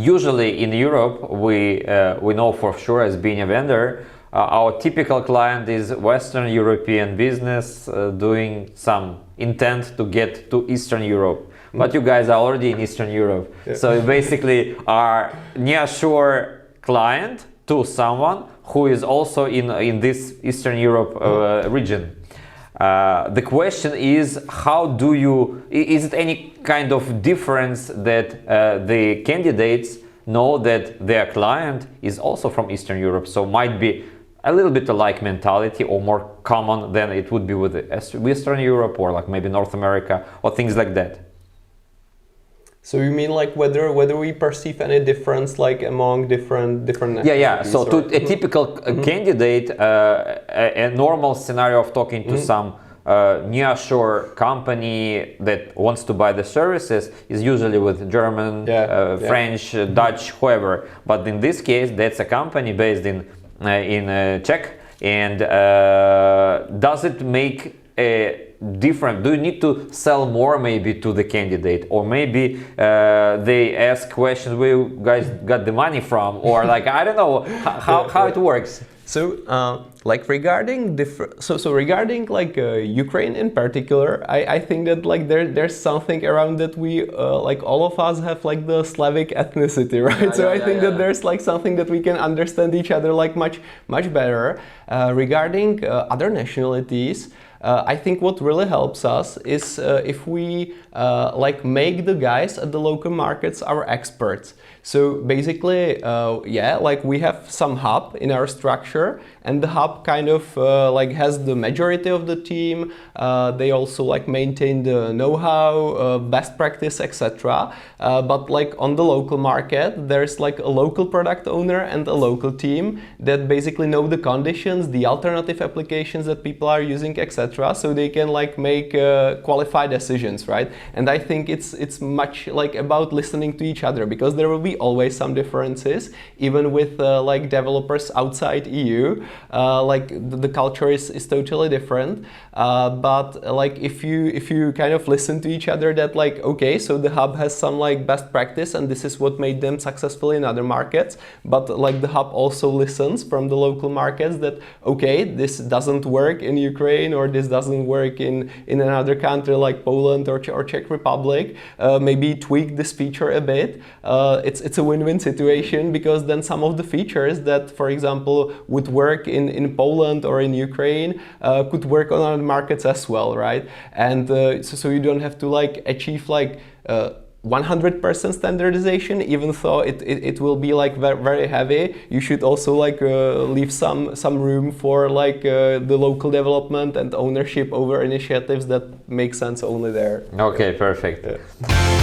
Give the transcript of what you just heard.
usually in Europe, we know for sure as being a vendor, our typical client is Western European business doing some intent to get to Eastern Europe. But you guys are already in Eastern Europe. Yeah. So you basically are Nearshore client to someone who is also in this Eastern Europe region. The question is, is it any kind of difference that the candidates know that their client is also from Eastern Europe? So might be a little bit alike mentality or more common than it would be with Western Europe or like maybe North America or things like that. So you mean like whether we perceive any difference like among different Yeah. So to a typical candidate, a normal scenario of talking to some nearshore company that wants to buy the services is usually with German, French, Dutch, whoever. But in this case, that's a company based in Czech. And does it make a different? Do you need to sell more maybe to the candidate, or maybe they ask questions where you guys got the money from, or like I don't know how it works. So like regarding regarding like Ukraine in particular, I think that like there's something around that we like all of us have like the Slavic ethnicity, right? I think that there's like something that we can understand each other like much better. Regarding other nationalities, I think what really helps us is if we like make the guys at the local markets our experts. So basically, like we have some hub in our structure, and the hub kind of like has the majority of the team. They also like maintain the know-how, best practice, etc. But like on the local market, there's like a local product owner and a local team that basically know the conditions, the alternative applications that people are using, etc. So they can like make qualified decisions, right? And I think it's much like about listening to each other, because there will be always some differences, even with like developers outside EU. Like the culture is totally different. But like if you kind of listen to each other, that like okay, so the hub has some like best practice, and this is what made them successful in other markets. But like the hub also listens from the local markets that okay, this doesn't work in Ukraine, or this doesn't work in another country like Poland or Czech Republic. Maybe tweak this feature a bit. It's a win-win situation, because then some of the features that, for example, would work in Poland or in Ukraine could work on other markets as well, right? And so you don't have to like achieve like 100% standardization, even though it will be like very heavy. You should also like leave some room for like the local development and ownership over initiatives that make sense only there. Okay, perfect. Yeah.